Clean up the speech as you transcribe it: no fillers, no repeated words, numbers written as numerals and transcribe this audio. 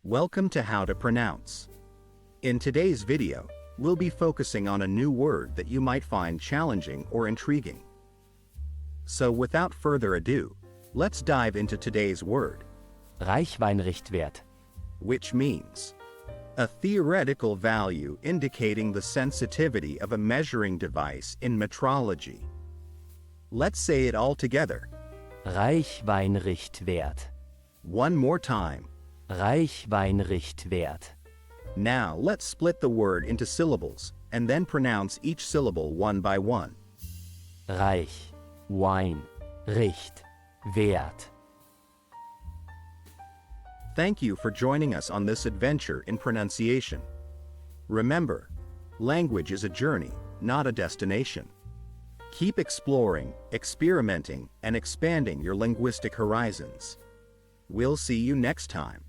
Welcome to How to Pronounce. In today's video, we'll be focusing on a new word that you might find challenging or intriguing. So without further ado, let's dive into today's word, Reichweinrichtwert. which means a theoretical value indicating the sensitivity of a measuring device in metrology. Let's say it all together. Reichweinrichtwert. One more time. Reichweinrichtwert. Now let's split the word into syllables and then pronounce each syllable one by one. Reich, Wein, Richt, Wert. Thank you for joining us on this adventure in pronunciation. Remember, language is a journey, not a destination. Keep exploring, experimenting, and expanding your linguistic horizons. We'll see you next time.